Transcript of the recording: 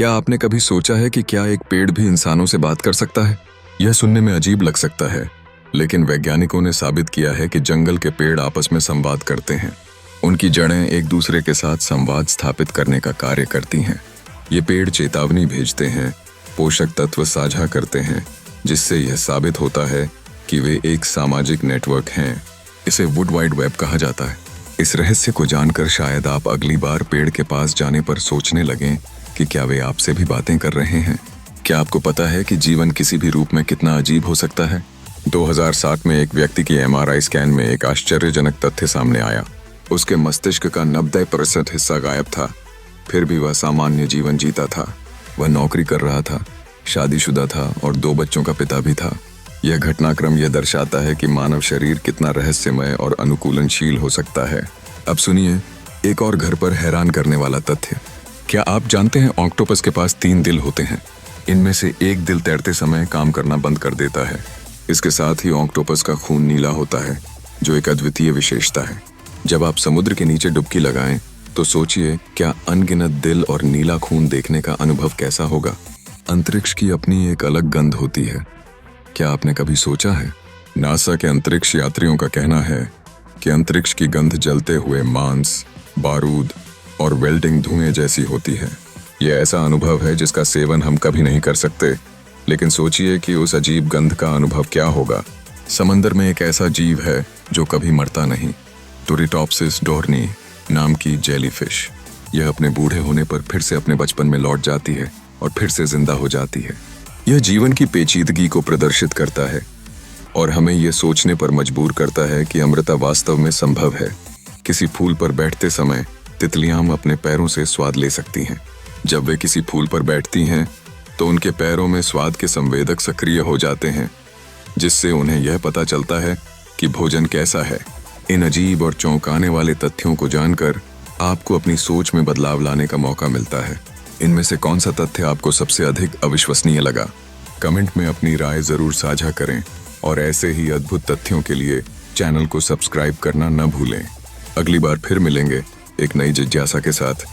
क्या आपने कभी सोचा है कि क्या एक पेड़ भी इंसानों से बात कर सकता है? यह सुनने में अजीब लग सकता है, लेकिन वैज्ञानिकों ने साबित किया है कि जंगल के पेड़ आपस में संवाद करते हैं। उनकी जड़ें एक दूसरे के साथ संवाद स्थापित करने का कार्य करती हैं। ये पेड़ चेतावनी भेजते हैं, पोषक तत्व साझा करते हैं, जिससे यह साबित होता है कि वे एक सामाजिक नेटवर्क हैं। इसे वुड वाइड वेब कहा जाता है। इस रहस्य को जानकर शायद आप अगली बार पेड़ के पास जाने पर सोचने लगें कि क्या वे आपसे भी बातें कर रहे हैं। क्या आपको पता है कि जीवन किसी भी रूप में कितना अजीब हो सकता है? 2007 में एक व्यक्ति की MRI स्कैन में एक आश्चर्यजनक तथ्य सामने आया। उसके मस्तिष्क का 90% हिस्सा गायब था, फिर भी वह सामान्य जीवन जीता था। वह नौकरी कर रहा था, शादीशुदा था और 2 बच्चों का पिता भी था। यह घटनाक्रम यह दर्शाता है कि मानव शरीर कितना रहस्यमय और अनुकूलनशील हो सकता है। अब सुनिए एक और घर पर हैरान करने वाला तथ्य। क्या आप जानते हैं ऑक्टोपस के पास 3 दिल होते हैं। इनमें से एक दिल तैरते समय काम करना बंद कर देता है। इसके साथ ही ऑक्टोपस का खून नीला होता है, जो एक अद्वितीय विशेषता है। जब आप समुद्र के नीचे डुबकी लगाएं तो सोचिए क्या अनगिनत दिल और नीला खून देखने का अनुभव कैसा होगा। अंतरिक्ष की अपनी एक अलग गंध होती है। क्या आपने कभी सोचा है? नासा के अंतरिक्ष यात्रियों का कहना है कि अंतरिक्ष की गंध जलते हुए मांस, बारूद और वेल्डिंग धुएं जैसी होती है। यह ऐसा अनुभव है जिसका सेवन हम कभी नहीं कर सकते, लेकिन सोचिए कि उस अजीब गंध का अनुभव क्या होगा। समंदर में एक ऐसा जीव है जो कभी मरता नहीं, टोरिटॉप्सिस डोर्नी नाम की जेलीफिश। यह अपने बूढ़े होने पर फिर से अपने बचपन में लौट जाती है और फिर से जिंदा हो जाती है। यह जीवन की पेचीदगी को प्रदर्शित करता है और हमें यह सोचने पर मजबूर करता है कि अमृता वास्तव में संभव है। किसी फूल पर बैठते समय तितलियां अपने पैरों से स्वाद ले सकती हैं। जब वे किसी फूल पर बैठती हैं तो उनके पैरों में स्वाद के संवेदक सक्रिय हो जाते हैं, जिससे उन्हें यह पता चलता है कि भोजन कैसा है। इन अजीब और चौंकाने वाले तथ्यों को जानकर आपको अपनी सोच में बदलाव लाने का मौका मिलता है। इनमें से कौन सा तथ्य आपको सबसे अधिक अविश्वसनीय लगा? कमेंट में अपनी राय जरूर साझा करें और ऐसे ही अद्भुत तथ्यों के लिए चैनल को सब्सक्राइब करना न भूलें। अगली बार फिर मिलेंगे एक नई जिज्ञासा के साथ।